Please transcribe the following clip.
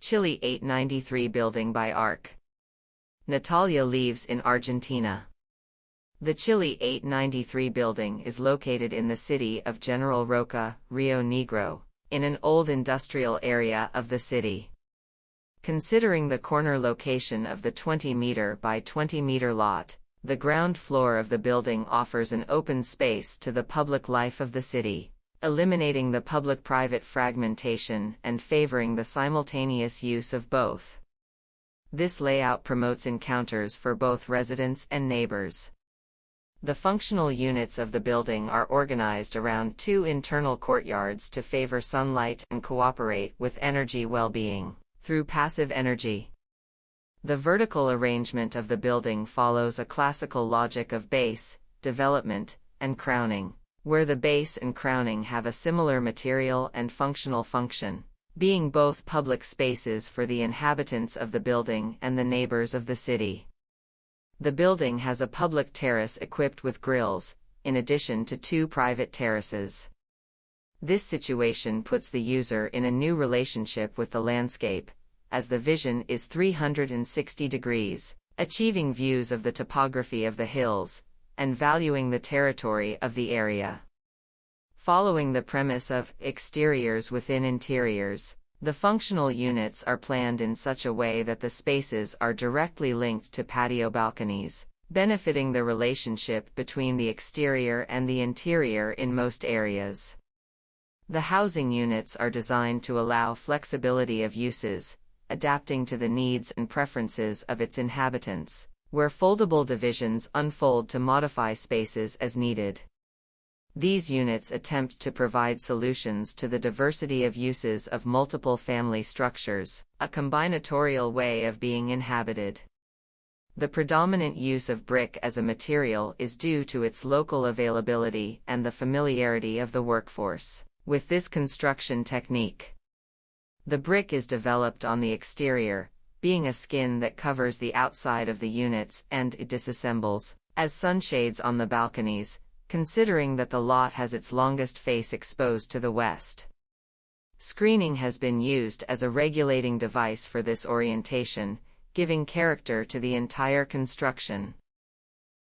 Chile 893 building by Arch. Natalia Leves in Argentina. The Chile 893 building is located in the city of General Roca, Rio Negro, in an old industrial area of the city. Considering the corner location of the 20-meter by 20-meter lot, the ground floor of the building offers an open space to the public life of the city, eliminating the public-private fragmentation and favoring the simultaneous use of both. This layout promotes encounters for both residents and neighbors. The functional units of the building are organized around two internal courtyards to favor sunlight and cooperate with energy well-being through passive energy. The vertical arrangement of the building follows a classical logic of base, development, and crowning, where the base and crowning have a similar material and functional function, being both public spaces for the inhabitants of the building and the neighbors of the city. The building has a public terrace equipped with grills, in addition to two private terraces. This situation puts the user in a new relationship with the landscape, as the vision is 360 degrees, achieving views of the topography of the hills, and valuing the territory of the area. Following the premise of exteriors within interiors, the functional units are planned in such a way that the spaces are directly linked to patio balconies, benefiting the relationship between the exterior and the interior in most areas. The housing units are designed to allow flexibility of uses, adapting to the needs and preferences of its inhabitants, where foldable divisions unfold to modify spaces as needed. These units attempt to provide solutions to the diversity of uses of multiple family structures, a combinatorial way of being inhabited. The predominant use of brick as a material is due to its local availability and the familiarity of the workforce with this construction technique. The brick is developed on the exterior, being a skin that covers the outside of the units, and it disassembles as sunshades on the balconies, considering that the lot has its longest face exposed to the west. Screening has been used as a regulating device for this orientation, giving character to the entire construction.